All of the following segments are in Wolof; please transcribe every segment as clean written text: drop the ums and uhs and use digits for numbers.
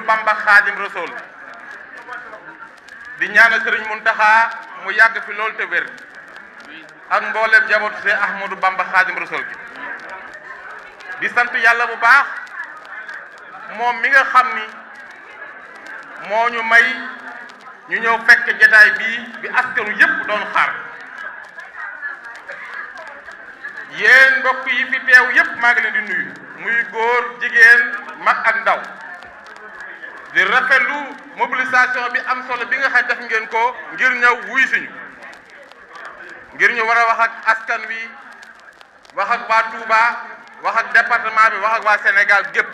Bamba Xaadim Rasul di ñaanal Serigne Mountakha mu yàgg fi loolu te wér ak mboolem njabootu Seex Ahmadou Bamba Xaadim Rasul gi di sant yàlla bu baax moom mi nga xam ni moo ñu may ñu ñëw fekk jataay bii bi askanu yépp doon xaar yéen mbokk yi fi teew yépp maa ngi leen di nuyu muy góor jigéen mag ak ndaw di rafetlu mobilisation bi am solo bi nga xam def ngeen ko ngir ñëw wuy suñu ngir ñu war a wax ak askan wi wax ak waa Touba wax ak département bi wax ak waa Sénégal gépp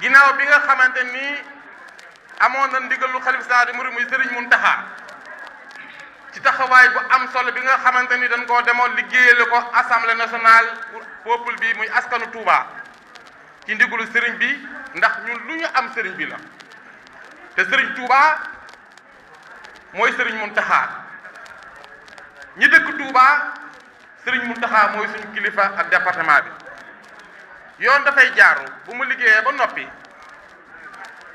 ginnaaw bi nga xamante ni amoon na ndigalu xalifa général des mourides muy Serigne Mountakha ci taxawaay bu am solo bi nga xamante ni dañ koo demoon liggéeyale ko assemblée nationale pour peuple bi muy askanu Touba ci ndigalu Serigne bi ndax ñun lu ñu am Serigne bi la te Serigne Touba mooy Serigne Mountakha ñi dëkk Touba Serigne Mountakha mooy suñu kilifa ak département bi yoon dafay jaaru bu mu liggéeyee ba noppi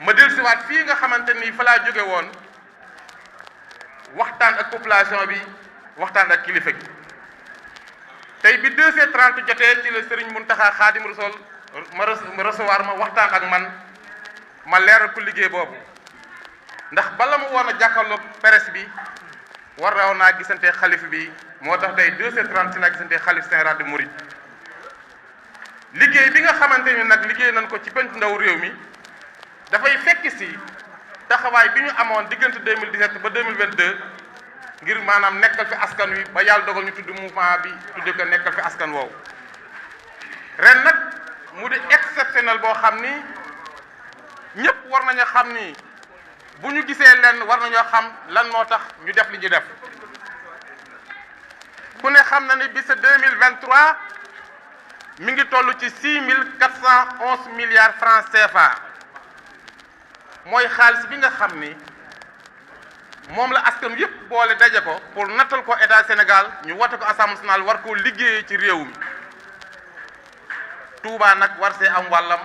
ma dellusiwaat fii nga xamante ni fa laa jóge woon waxtaan ak population bi waxtaan ak kilifa gi tey bi 2h30 jotee ci la Serigne Mountakha Xaadim Rasul ma recevoir ma waxtaan ak man ma leeral ko liggéey boobu ndax bala mu woon a jàkkaarloog presse bi war na woon naa gisante xalif bi moo tax tey 2h30 ci laa gisante xalif général des mourides liggéey bi nga xamante ni nag liggéey nañ ko ci penc ndaw réew mi dafay fekk si taxawaay bi ñu amoon diggante 2017 ba 2022 ngir maanaam nekkal fi askan wi ba yàlla dogal ñu tudd mouvement bi tudde ko nekkal fi askan woowu ren nag mu di exceptionnel boo xam ni ñëpp war nañu xam ni bu ñu gisee lenn war nañoo xam lan moo tax ñu def li ñu def ku ne xam na ni bis 2023 mi ngi toll ci 6 411 milliards francs CFA mooy xaalis bi nga xam ni moom la askan yëpp boole daje ko pour nattal ko état Sénégal ñu wote ko assemblée nationale war koo liggéeyee ci réew mi Touba nag war see am wàllam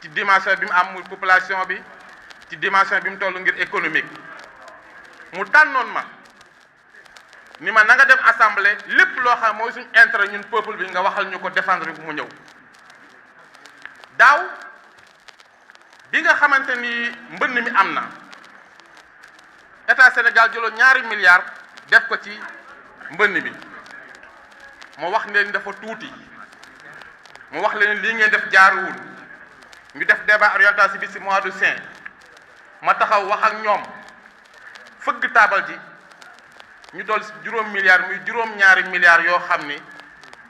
ci dimension bi mu am muy population bi ci dimension bi mu toll ngir économique mu tànnoon ma ni ma na nga dem assemblée lépp loo xam mooy suñu intérêt ñun peuple bi nga waxal ñu ko défendre bi mu ñëw daaw bi nga xamante ni mbënn mi am na état Sénégal jëloon 2 milliards def ko ci mbënn mi ma wax leen dafa tuuti mu wax leen lii ngeen def jaaruwul ñu def débat orientation bi ci mois de juin ma taxaw wax ak ñoom fëgg taabal ji ñu dool ci 0 milliards muy 2 milliards yoo xam ni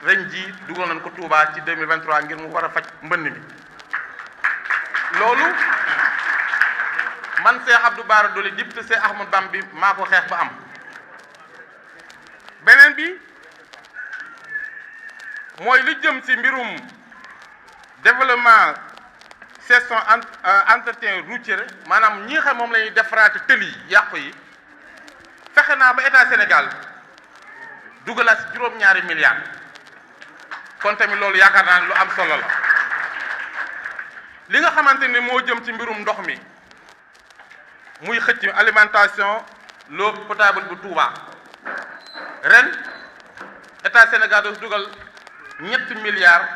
ren ji dugal nañ ko Touba ci 2023 ngir mu war a faj mbënn mi loolu man Cheikh Abdou Bara Dolly député Cheikh Ahmadou Bamba bi maa ko xeex ba am beneen bi mooy li jëm ci mbirum développement gestion entretien routier maanaam ñi nga xam moom la ñuy defaraat tëli yi yàqu yi fexe naa ba état Sénégal dugalaat ci 2 milliards kon tamit loolu yaakaar naa ne lu am solo la li nga xamante ni moo jëm ci mbirum ndox mi muy xëcc alimentation l'eau potable bu Touba ren état Sénégal dafa dugal 7 milliards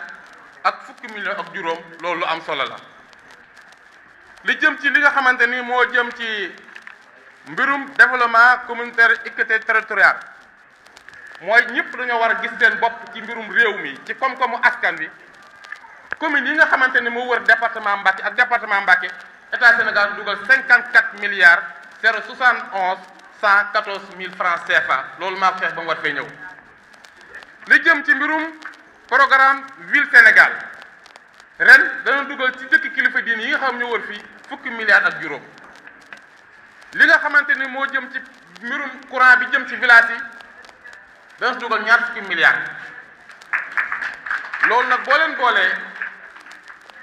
ak fukki millions ak juróom loolu lu am solo la li jëm ci li nga xamante ni moo jëm ci mbirum développement communautaire équité territoriale mooy ñëpp dañoo war a gis seen bopp ci mbirum réew mi ci koom-koomu askan wi commune yi nga xamante ni moo wër département Mbacké ak département Mbacké état Sénégal dugal 54 milliards 071 114 000 francs CFA loolu maa ko xeex ba mu war fee ñëw li jëm ci mbirum programme ville Sénégal ren dana dugal ci dëkk kilifa diine yi nga xam ñu wër fii fukki milliards ak juróom li nga xamante ni moo jëm ci mbirum courant bi jëm ci village yi dana dugal 2 fukki milliards loolu nag boo leen boolee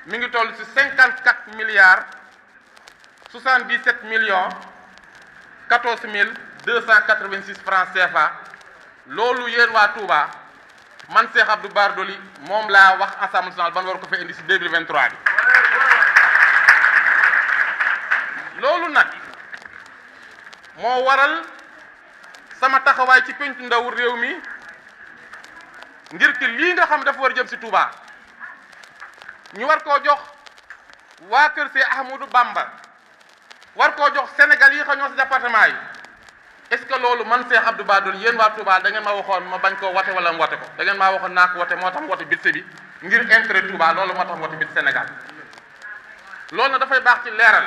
mi ngi toll ci 54 milliards 77 millions 14 286 francs CFA loolu yéen waa Touba man Cheikh Abdou Bara Dolly moom laa wax Assemblée nationale ban war ko fa indi si 2023 bi loolu nag moo waral sama taxawaay ci pencu ndaw réew mi ngir ki lii nga xam dafa war jëm si Touba ñu war koo jox waa kër Cheikh Ahmadou Bamba war koo jox Sénégal yi xam ñoo si département yi est-ce que loolu man Cheikh Abdou Bara Dolly yéen waa Touba da ngeen ma waxoon ma bañ koo wote wala mu wote ko da ngeen maa waxoon naa ko wote moo tax wote budget bi ngir intérêt Touba loolu moo tax wote budget Sénégal loolu na dafay baax ci leeral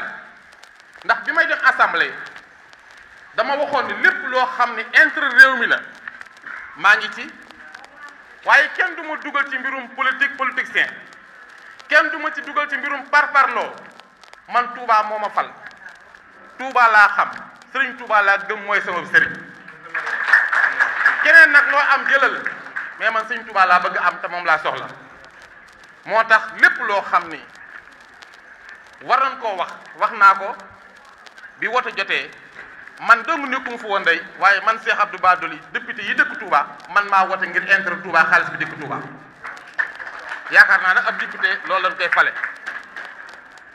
ndax bi may dem assemblée dama waxoon ni lépp loo xam ne intérêt réew mi la maa ngi ci waaye kenn du ma dugal ci mbirum politicien kenn du ma ci dugal ci mbirum parparloo man Touba moo ma fal Touba laa xam Sëriñ Touba laa gëm mooy sama sëriñ keneen nag loo am jëlal mais man Sëriñ Touba laa bëgg am te moom laa soxla moo tax lépp loo xam ni war nañ koo wax naa ko bi wote jotee man dong nekkum fa woon day waaye man Cheikh Abdou Bara Dolly député yi dëkk Touba man maa wote ngir intérêt Touba xaalis bi dëkk Touba yaakaar naa nag ab député loolu lañ koy fale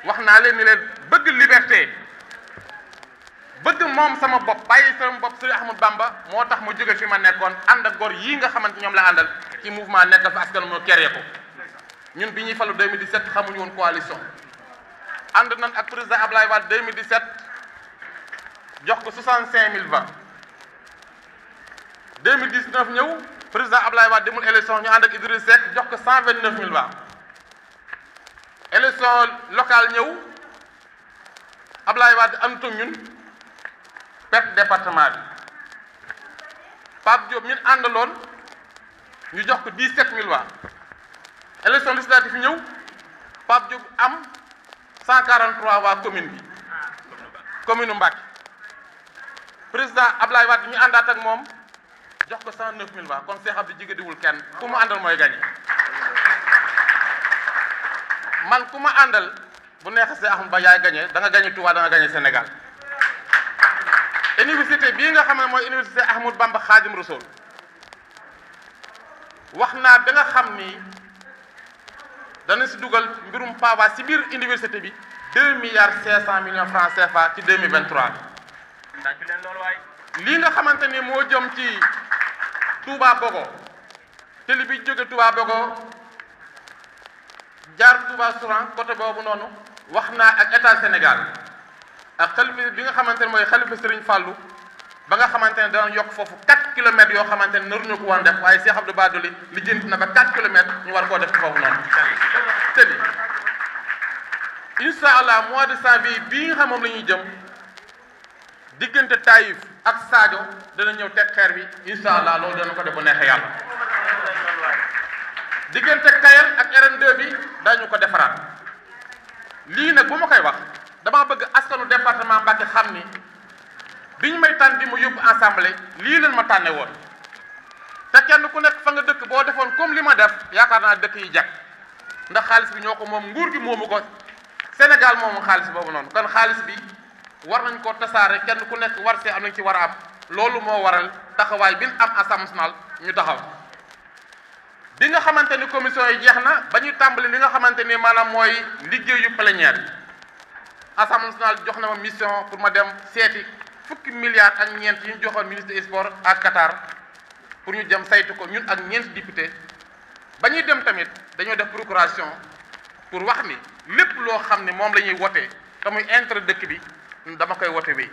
wax naa leen ni leen bëgg liberté bëgg moom sama bopp bàyyi sama bopp Sëriñ Ahmadou Bamba moo tax ma jóge fi ma nekkoon ànd ak gor yii nga xamante ñoom la àndal ci mouvement nekkal fa askan moo créé ko ñun bi ñuy falu 2017 xamuñu woon coalition ànd nañ ak président Ablaye Wade 2017 jox ko 65000 voix 2019 ñëw président Ablaye Wade demul élection ñu ànd ak Idriss Seck jox ko 129000 voix élection locale ñëw Ablaye Wade ànd ak ñun perte département bi Pape Diop ñun àndaloon ñu jox ko 17000 voix élection législative ñëw Pape Diop am 143 waa commune bi commune Mbacké président Ablaye Wade ñu àndaat ak moom jox ko 109000 voix kon Cheikh Abdou jigéediwul kenn ku mu àndal mooy gagné man ku ma àndal bu neexee Cheikh Ahmadou Ba yaay gagné da nga gagné Touba da nga gagné Sénégal université bii nga xam ne mooy université Ahmadou Bamba Khadim Rassoul wax naa ba nga xam ni dana si dugal mbirum pavage si biir université bi 2,5 milliards francs CFA ci 2023 lii nga xamante ni moo jëm ci Touba Bogo télé bi jóge Touba Bogo jaar Touba Souran côté boobu noonu wax naa ak état Sénégal ak xalifa bi nga xamante ne mooy xalifa Serigne Fallou ba nga xamante ne dana yokk foofu 4 kilomètres yoo xamante ne naruñu ko woon def waaye Cheikh Abdou Bara Dolly lijjanti na ba 4 kilomètres ñu war koo def foofu noonu te bi incha allah mois de janvier bii nga xam moom la ñuy jëm diggante Taïf ak Sadio dana ñëw teg xeer bi incha allah loolu dana ko def bu neexee yàlla diggante Kayel ak RN2 bi dañu ko defaraat lii nag bu ma koy wax dama bëgg askanu département Mbacké xam ni bi ñu may tànn di ma yóbbu assemblée lii leen ma tànne woon te kenn ku nekk fa nga dëkk boo defoon comme li ma def yaakaar naa dëkk yi jag ndax xaalis bi ñoo ko moom nguur gi moomu ko Sénégal moomu xaalis boobu noonu kon xaalis bi war nañ ko tasaare kenn ku nekk war see am nañ ci war a am loolu moo waral taxawaay bi ñu am Assemblée nationale ñu taxaw bi nga xamante ni commission yi jeex na ba ñuy tàmbali li nga xamante ni maanaam mooy liggéeyu plénière Assemblée nationale jox na ma mission pour ma dem seeti fukki milliards ak ñeent yi ñu joxoon ministre des sports ak Qatar pour ñu dem saytu ko ñun ak ñeenti député ba ñuy dem tamit dañoo def procuration pour wax ni lépp loo xam ne moom la ñuy wote te muy intérêt dëkk bi dama koy wote wi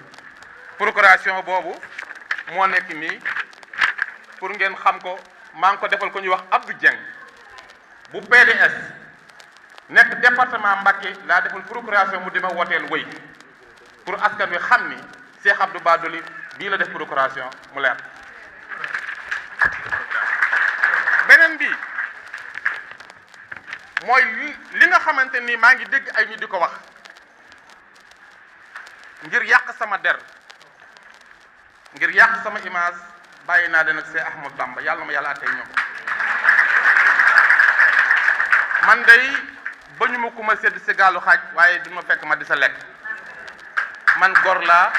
procuration boobu moo nekk nii pour ngeen xam ko maa ngi ko defal ko ñuy wax Abdou Dieng bu PDS nekk département Mbacké laa defal procuration mu dima woteel wëy pour askan wi xam ni Cheikh Abdou Bara Dolly bii la def procuration mu leer beneen bi mooy li nga xamante ni maa ngi dégg ay nit di ko wax ngir yàq sama der ngir yàq sama image bàyyi naa leen ak Cheikh Ahmadou Bamba yàlla ma yàlla àttee ñoom man day bañu ma ku ma sedd si gaalu xaaj waaye du ma fekk ma di sa lekk man gor laa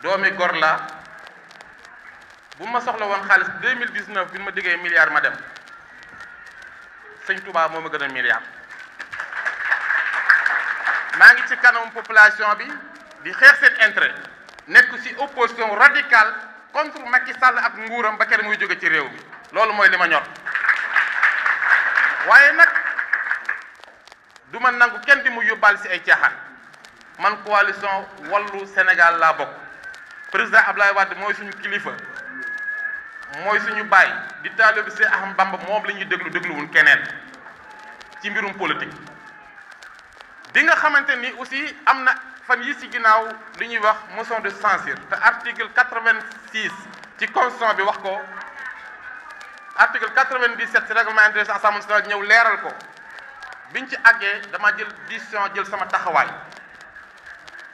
doomi gor laa bu ma soxla woon xaalis 2019 bi ma diggee milliard ma dem sëñ Touba moo ma gën a milliard maa ngi ci kanam population bi di xeex seen intérêt nekk ci opposition radicale contre Macky Sall ak nguuram ba kenn muy jóge ci réew mi loolu mooy li ma ñor waaye nag du ma nangu kenn di mu yóbbaal ci ay caaxaan man coalition Wallu Sénégal laa bokk président Abdoulaye Wade mooy suñu kilifa mooy suñu baay di taalibe Seex Ahmadu Bamba moom la ñuy dégluwul keneen ci mbirum politique bi nga xamante ni aussi am na fan yi ci ginnaaw li ñuy wax motion de censure te article 86 ci constitution bi wax ko article 97 ci règlement intérieur Assemblée nationale ñëw leeral ko biñ ci àggee dama jël décision jël sama taxawaay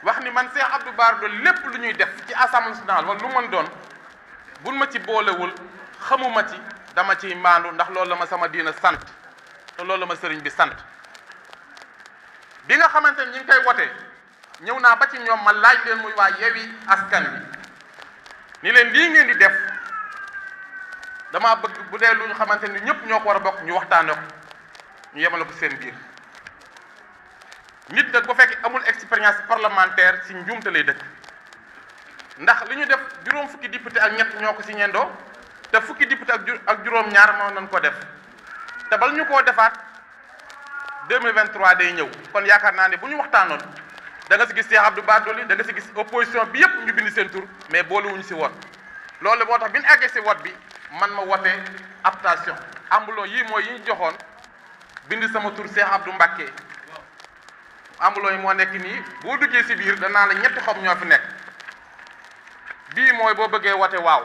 wax ni man Cheikh Abdou Bara Dolly lépp lu ñuy def ci Assemblée nationale wala lu mën doon buñ ma ci boolewul xamuma ci dama ciy maandu ndax loolu la ma sama diina sant te loolu la ma sëriñ bi sant bi nga xamante ni ñu ngi koy wote ñëw naa ba ci ñoom ma laaj leen muy waa Yewwi Askan Wi ni leen lii ngeen di def dama bëgg bu dee lu ñu xamante ni ñëpp ñoo ko war a bokk ñu waxtaane ko ñu yemale ko seen biir nit nag bu fekkee amul expérience parlementaire ci njuumte lay dëkk ndax li ñu def juróom fukki député ak ñett ñoo ko ci ñendoo te fukki député ak juróom-ñaar moo nañ ko def te bala ñu koo defaat 2023 day ñëw kon yaakaar naa ne bu ñu waxtaanoon da nga ci gis Cheikh Abdou Bara Dolly da nga ci gis opposition bi yëpp ñu bind seen tur mais boolewuñu ci woon loolu moo tax bi ñu àggee ci vote bi man ma wote abstention ambuloo yii mooy yi ñu joxoon bind sama tur Cheikh Abdou Mbacké ambuloo yi moo nekk nii boo duggee ci biir danaa la ñetti xob ñoo fi nekk bii mooy boo bëggee wote waaw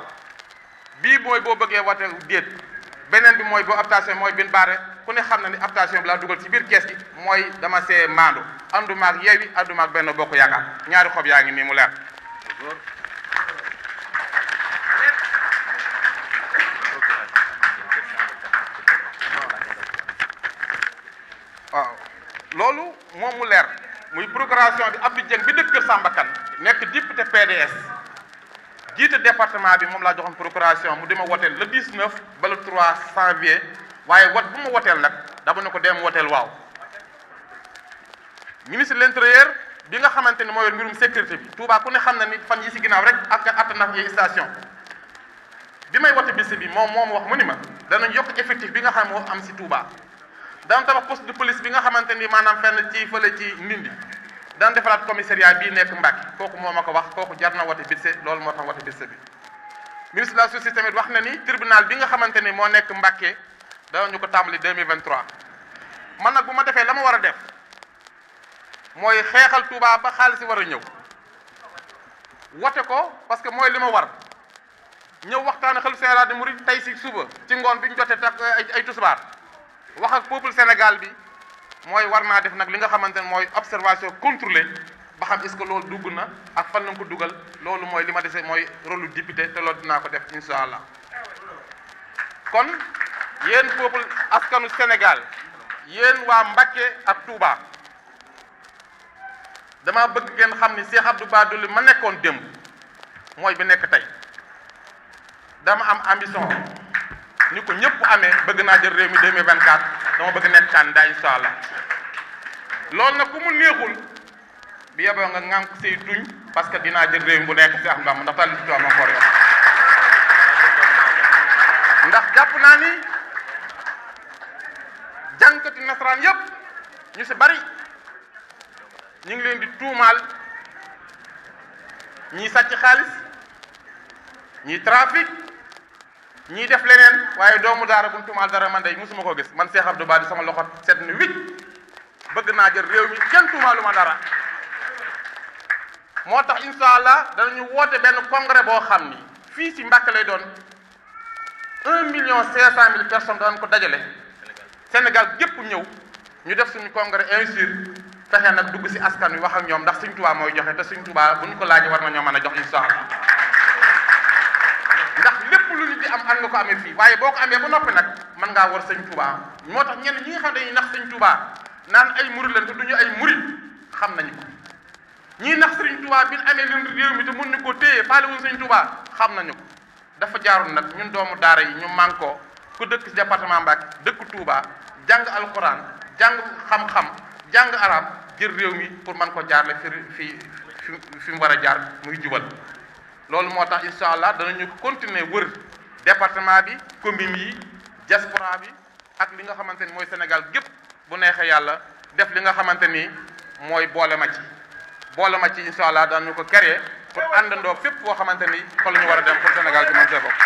bii mooy boo bëggee wote déet beneen bi mooy boo abstention mooy bin baare ku ne xam na ni abstention bi laa dugal ci biir kees gi mooy dama see maandu ànduma ak Yewwi ànduma ak Benno Bokk Yaakaar ñaari xob yaa ngi nii mu leer waaw loolu moom mu leer muy procuration bi Abdou Dieng bi dëkk Kër Samba Kane nekk député PDS jiite département bi moom laa joxoon procuration mu dima woteel le 19 ba le 3 janvier waaye wat bu ma woteel nag dama ne ko dem woteel waaw ministre de l'intérieur bi nga xamante ni mooy yor mbirum sécurité bi Touba ku ne xam na ni fan yi ci ginnaaw rek ak attanaf yi station bi may wote bis bi moom wax mu ni ma danañ yokk effectif bi nga xam moo am ci Touba daan tabax poste de police bi nga xamante ni maanaam fenn ci fële ci Ndindi daan defaraat commissariat bii nekk Mbacké kooku moo ma ko wax kooku jar na wote bitse loolu moo tax wote bitse bi ministre de la justice tamit wax na ni tribunal bi nga xamante ni moo nekk Mbacké danañu ko tàmbali 2023 man nag bu ma defee la ma war a def mooy xeexal Touba ba xaalis yi war a ñëw wote ko parce que mooy li ma war ñëw waxtaan xel général de Mouride tey ci suba ci ngoon bi ñu jotee tak ay tusbaar wax ak peuple Sénégal bi mooy war naa def nag li nga xamante ne mooy observation contrôlée ba xam est-ce que loolu dugg na ak fan lañ ko dugal loolu mooy li ma dese mooy rôle député te loolu dinaa ko def incha allah kon yéen peuple askanu Sénégal yéen waa Mbacké ak Touba dama bëgg ngeen xam ni Cheikh Abdou Bara Dolly ma nekkoon démb mooy bi nekk tey dama am ambition ni ko ñëpp amee bëgg naa jël réew mi 2024 dama bëgg nekk candidat incha allah loolu nag ku mu neexul bi yeboo nga ŋànk say tuñ parce que dinaa jël réew mi bu nekk si am ndam ndax tal li ci toog encore yow ndax jàpp naa ni jànkati nasaraan yëpp ñu si bari ñu ngi leen di tuumaal ñii sàcc xaalis ñii trafic ñii def leneen waaye doomu daara bu ñu tuumaal dara man day musuma ko gis man Cheikh Abdou Bara sama loxo set ni wicc bëgg naa jël réew mi kenn tuumaalu ma dara moo tax incha allah danañu woote benn congrès boo xam ni fii ci Mbacké lay doon 1,5 million personnes danañ ko dajale Sénégal gépp ñëw ñu def suñu congrès investir fexe nag dugg ci askan wi wax ak ñoom ndax Sëñ Tuubaa mooy joxe te Sëñ Tuubaa bu ñu ko laajee war na ñoo mën a jox incha allah ndax lépp lu nit di am nga ko amee fii waaye boo ko amee ba noppi nag mën ngaa war Sëñ Tuubaa moo tax ñenn ñi nga xam dañuy nax Sëñ Tuubaa naan ay murid lañ te duñu ay murid xam nañu ko ñii nax Sëñ Tuubaa bi ñu amee leen réew mi te mën ñu ko téye faale wuñ Sëñ Tuubaa xam nañu ko dafa jaarul nag ñun doomu daara yi ñu mànkoo ku dëkk ci département Mbacké dëkk Touba jàng alquran jàng xam-xam jàng arab jël réew mi pour mën ko jaarle fi mu war a jaar muy jubal loolu moo tax incha allah danañu continuer wër département bi commune yi diaspora bi ak li nga xamante ni mooy Sénégal gépp bu neexee yàlla def li nga xamante ni mooy boole ma ci incha allah danañu ko créer pour àndandoo fépp boo xamante ni fa la ñu war a dem pour Sénégal gi mën see bokk.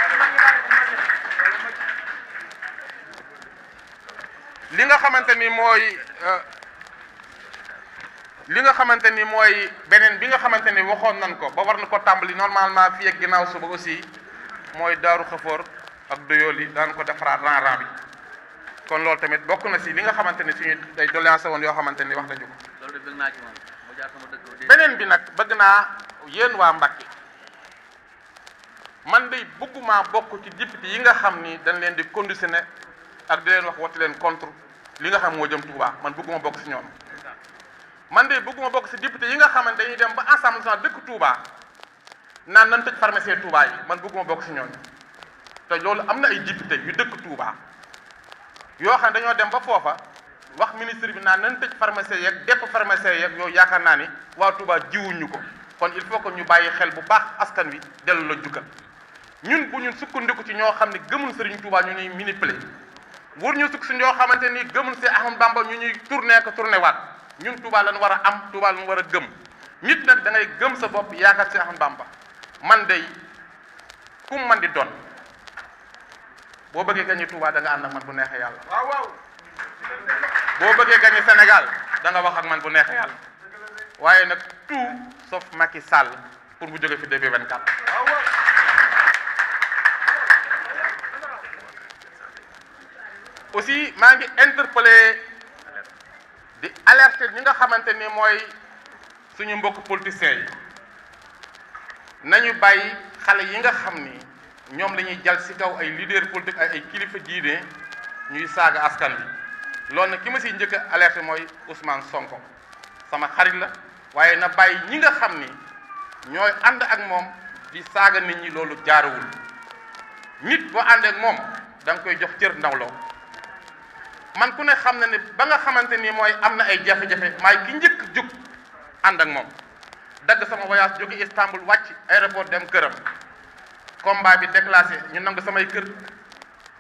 li nga xamante ni mooy beneen bi nga xamante ni waxoon nañ ko ba war na ko tàmbali normalement fii ak ginnaaw suba aussi mooy Daaru Xafoor ak Doyoli daan ko defaraat ran bi kon loolu tamit bokk na si li nga xamante ni suñu day doléance woon yoo xamante ni wax nañu ko. loolu de bëgg naa ci moom mu jaar sama dëkk. beneen bi nag bëgg naa yéen waa Mbacké man de bëgguma bokk ci député yi nga xam ni dañ leen di conditionné ak di leen wax wati leen contre li nga xam moo jëm Touba man bëgguma bokk si ñoom. man de bëgguma bokk si député yi nga xamante dañuy dem ba Assemblée nationale dëkk Touba naan nan tëj pharmacie Touba yi man bëgguma bokk si ñooñu te loolu am na ay député yu dëkk Touba yoo xam ne dañoo dem ba foofa wax ministre bi naan nan tëj pharmacie yeeg dépp pharmacie yeeg yooyu yaakaar naa ni waa Touba jiwuñu ko kon il faut que ñu bàyyi xel bu baax askan wi dellu la jukkal ñun bu ñun sukkandiku ci ñoo xam ne gëmul Serigne Touba ñu ñuy manipuler wur ñu sukk si ñoo xamante ni gëmul si Ahmadou Bamba ñu ñuy tourné waat ñun Touba lañ war a am Touba lañ war a gëm nit nag da ngay gëm sa bopp yaakaar si Ahmadou Bamba man day kum man di doon boo bëggee gañe Touba da nga ànd ak man bu neexee yàlla. waaw boo bëggee gañe Sénégal da nga wax ak man bu neexee yàlla waaye nag tout sauf Macky Sall pour mu jóge fi 2024. aussi maa ngi interpellé di alerter ñi nga xamante ni mooy suñu mbokk politiciens yi nañu bàyyi xale yi nga xam ni ñoom la ñuy jal ci kaw ay leader politique ay kilifa diine ñuy saaga askan bi loolu nag ki ma siy njëkk a alerter mooy Ousmane Sonko sama xarit la waaye na bàyyi ñi nga xam ni ñooy ànd ak moom di saaga nit ñi loolu jaarawul nit boo ànd ak moom da nga koy jox cër ndawloo man ku ne xam na ne ba nga xamante ni mooy am na ay jafe-jafe maay ki njëkk jóg ànd ak moom dagg sama voyage jóge Istanbul wàcc aéroport dem këram combat bi déclassé ñu nangu samay kër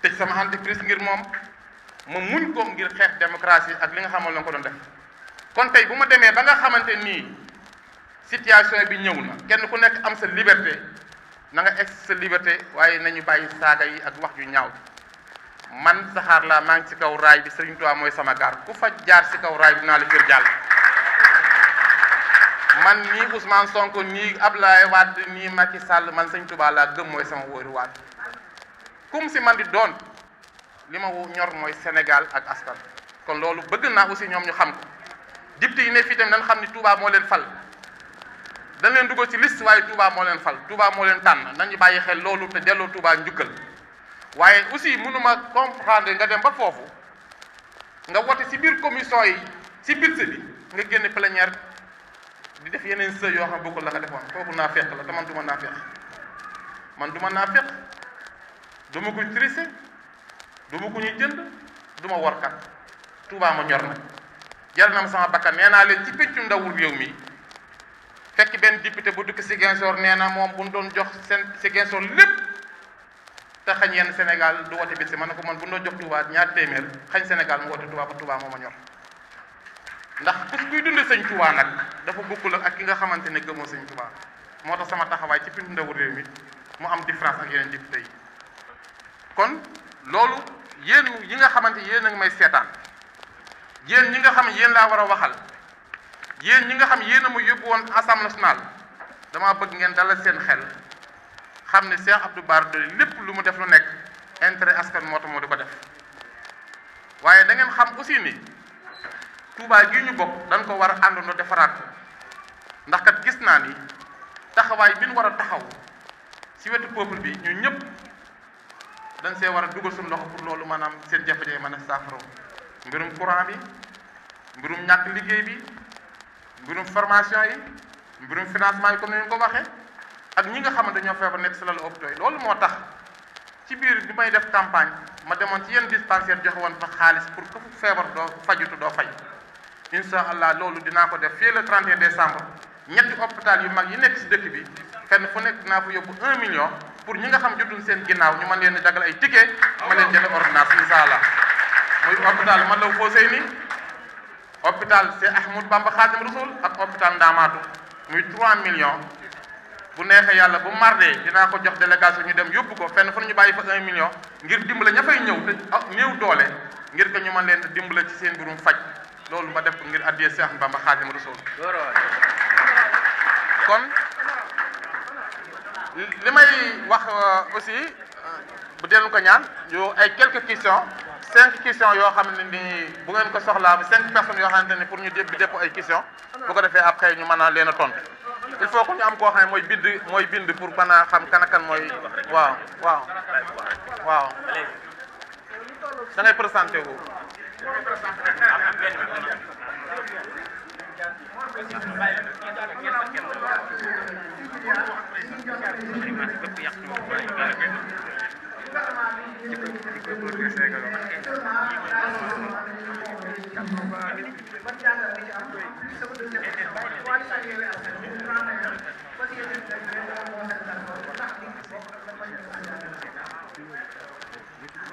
tëj sama entreprise ngir moom ma muñ ko ngir xeex démocratie ak li nga xamal la ko doon def kon tey bu ma demee ba nga xamante nii situation bi ñëw na kenn ku nekk am sa liberté na nga ex sa liberté waaye nañu bàyyi saaga yi ak wax yu ñaaw man saxaar laa maa ngi ci kaw raay bi Serigne Touba mooy sama gaar ku fa jaar ci kaw raay bi dinaa la kër jàll man nii Ousmane Sonko nii Abdoulaye Wade nii Macky Sall man Serigne Touba laa gëm mooy sama wóoru waat kum si man di doon li ma ñor mooy Sénégal ak askan kon loolu bëgg naa aussi ñoom ñu xam ko député yi ne fii tamit dañ xam ni Touba moo leen fal dañ leen dugal ci liste waaye Touba moo leen fal Touba moo leen tànn nañu bàyyi xel loolu te delloo Touba njukkal waaye aussi mënuma comprendre nga dem ba foofu nga wote ci biir commission yi ci budget bi nga génn plénière di def yeneen sëy yoo xam bokkul la nga defoon kooku naa fekk la te man duma naa fekk duma ko tricher duma ko ñuy jënd duma workat Touba ma ñor nag jar na ma sama bakkan nee naa leen ci péncu ndawul réew mi fekk benn député bu dëkk Ziguinchor nee na moom bu ñu doon jox seen Ziguinchor lépp te xañ yenn Sénégal du wote bi si man ne ko man bu ñu doon jox Touba ñaar téeméer xañ Sénégal mu wote Touba ba Touba moo ma ñor ndax kuy dund sëñ Touba nag dafa bokkul ak ki nga xamante ne gëmoo sëñ Touba moo tax sama taxawaay ci péncu ndawul réew mi mu am différence ak yeneen député yi kon loolu yéen yi nga xamante yéen a ngi may seetaan yéen ñi nga xam yéen laa war a waxal yéen ñi nga xam yéen a ma yóbbu woon Assemblée nationale damaa bëgg ngeen dalal seen xel xam ne Cheikh Abdou Bara Dolly lépp lu mu def lu nekk intérêt askan moo tax moo di ko def waaye da ngeen xam aussi ni Touba gii ñu bokk dañ ko war a àndandoo defaraat ko ndax kat gis naa ni taxawaay bi ñu war a taxaw ci wetu peuple bi ñun ñëpp dañ see war a dugal suñu loxo pour loolu maanaam seen jafe-jafe mën a saafara mbirum courant bi mbirum ñàkk liggéey bi mbirum formation yi mbirum financement yi comme ni ñu ko waxee ak ñi nga xamante ñoo feebar nekk si lalu hôpitaux yi loolu moo tax ci biir bi may def campagne ma demoon ci yenn dispensaire joxe woon fa xaalis pour que fu feebar doo fajutu doo fay incha allah loolu dinaa ko def fii le 31 décembre ñetti hôpital yu mag yi nekk si dëkk bi fenn fu nekk dinaa fa yóbbu 1 million pour ñi nga xam jotuñ seen ginnaaw ñu mën leen a jagal ay ticket ma leen jënd ordonnance incha allah muy hôpital Matlaboul Fawzeyni hôpital Cheikh Ahmadou Bamba Khadim Rassoul ak hôpital Ndamatou muy 3 millions bu neexee yàlla bu mardee dinaa ko jox délégation ñu dem yóbbu ko fenn fu ñu bàyyi fa 1 million ngir dimbale ña fay ñëw te néew doole ngir que ñu mën leen dimbale ci seen mbirum faj loolu ma def ko ngir addiyee Cheikh Ahmadou Bamba Khadim Rassoul kon li may wax aussi bu dee ko ñaan yu ay quelques questions 5 questions yoo xam ne ni bu ngeen ko soxlaa 5 personnes yoo xamante ni pour ñu dépp ay questions bu ko defee après ñu mën a leen a tontu il faut que ñu am koo xam ne mooy bind pour mën a xam kan ak kan mooy waaw da ngay présenté wu.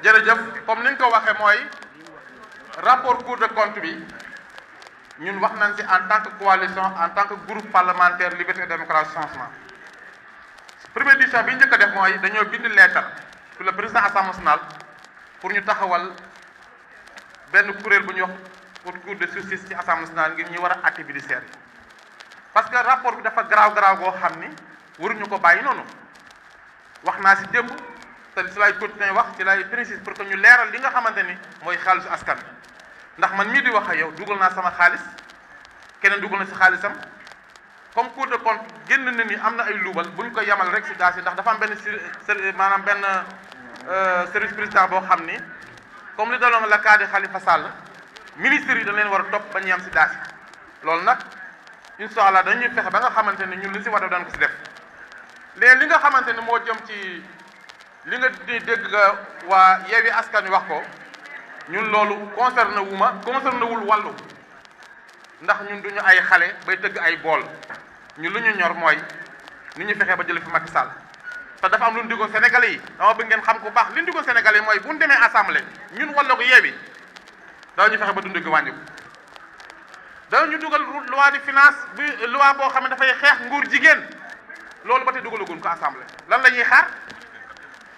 jërëjëf comme ni nga ko waxee mooy rapport Cour des comptes bi ñun wax nañ ci en tant que coalition en tant que groupe parlementaire liberté et démocratie changement première décision bi ñu njëkk a def mooy dañoo bind lettre pour le président Assemblée nationale pour ñu taxawal benn kuréel bu ñuy wax haute cour de justice ci Assemblée nationale ngir ñu war a àtte judiciaire yi parce que rapport bi dafa garaaw goo xam ni waruñu ko bàyyi noonu wax naa ci démb te ci lay continuer wax ci lay précise pour que ñu leeral li nga xamante ni mooy xaalisu askan bi ndax man mii di wax ak yow dugal naa sama xaalis keneen dugal na ci xaalisam comme Cour des comptes génn na ni am na ay luubal bu ñu ko yamal rek ci daas yi ndax dafa am benn maanaam benn service président boo xam ni comme li daloon la cas de Khalifa Sall ministres yi dañ leen war a topp ba ñu yem ci daas yi loolu nag incha allah dañuy fexe ba nga xamante ni ñun li ci war a doon ko ci def léegi li nga xamante ni moo jëm ci li nga di dégg nga waa Yewwi Askan Wi wax ko ñun loolu concerné wul wàllu ndax ñun duñu ay xale bay tëgg ay bool ñun lu ñu ñor mooy ni ñu fexee ba jële fi Macky Sall te dafa am lu ñu digoon Sénégalais yi dama bëgg ngeen xam ko baax li ñu digoon Sénégalais yi mooy bu ñu demee assemblée ñun walla ko Yewwi dañu fexe ba dund gi wàññi ko dañu dugal loi de finance bi loi boo xam ne dafay xeex nguur jigéen loolu ba tey dugalaguñ ko assemblée lan la ñuy xaar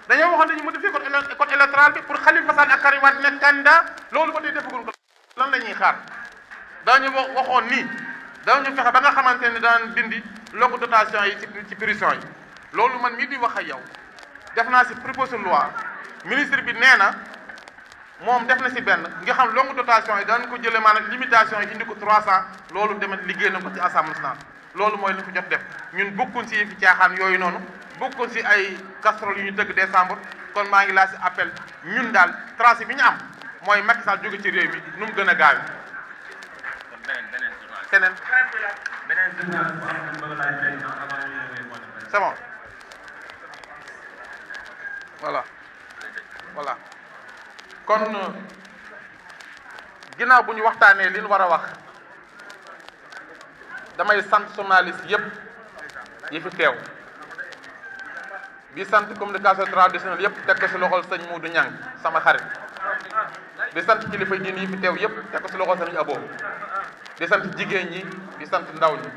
dañoo waxoon dañu modifier code électoral bi pour Khalifa Sall ak Karim Wade nekk candidat loolu ba tey defaguñ ko lan la ñuy xaar dañu waxoon nii dañu fexe ba nga xamante ne daan dindi loku dotation yi ci prison yi loolu man mii di wax ak yow def naa ci proposition loi ministre bi nee na moom def na ci benn nga xam longue dotation yi daan ko jëlee maanaam limitation yi indi ko 300 loolu demet liggéey na ko ci Assemblée nationale loolu mooy li ko jot def ñun bokkuñ ci fi caaxaan yooyu noonu bokkuñ ci ay casserole yu ñu tëgg décembre kon maa ngi laa ci appel ñun daal tracé bi ñu am mooy Macky Sall jóge ci réew mi nu mu gën a gaawe keneen c'est bon voilà kon ginnaaw bu ñu waxtaanee li ñu war a wax damay sant journaliste yépp yi fi teew di sant communication traditionnelle yépp teg ko ci loxol sëñ Modou Niang sama xarit di sant kilifa diine yi fi teew yépp teg ko ci loxol sëñ Abo di sant jigéen ñi di sant ndaw ñi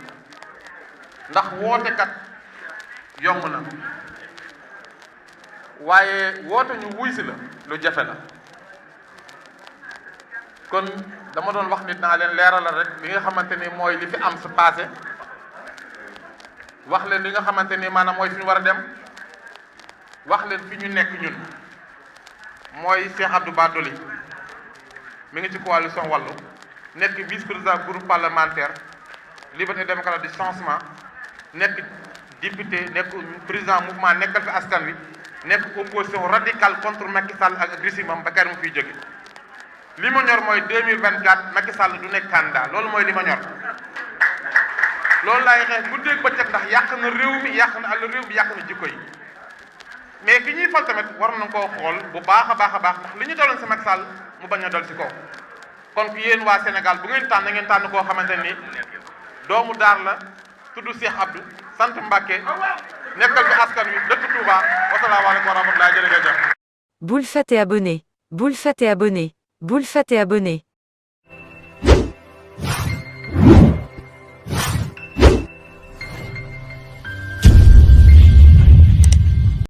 ndax woote kat yomb na waaye woote ñu wuy si la lu jafe la kon dama doon wax nit naa leen leeralal rek li nga xamante ni mooy li fi am sa passé wax leen li nga xamante ni maanaam mooy fi ñu war a dem wax leen fi ñu nekk ñun mooy Cheikh Abdou Bara Dolly mi ngi ci coalition Wallu nekk vice président groupe parlementaire liberté démocratie du changement nekk député nekk président mouvement nekkal fi askan wi nekk opposition radicale contre Macky Sall ak régime am ba kër mu fiy jóge li ma ñor mooy 2024 Macky Sall du nekk candidat loolu mooy li ma ñor loolu laay xeex guddeeg bëccëg ndax yàq na réew mi yàq na àll réew mi yàq na jikko yi mais ki ñuy fal tamit war nañ koo xool bu baax a baax a baax ndax li ñu daloon si Macky Sall mu bañ a dal si kaw kon ku yéen waa Sénégal bu ngeen tànn na ngeen tànn koo xamante ni doomu daar la tudd Cheikh Abdou sant Mbacké nekkal fi askan wi dëkk Touba wasalaamaaleykum wa rahmatulah jërëjëf. Boule Fat et abonné. Boule Fat et abonné. Boule Fat et abonné.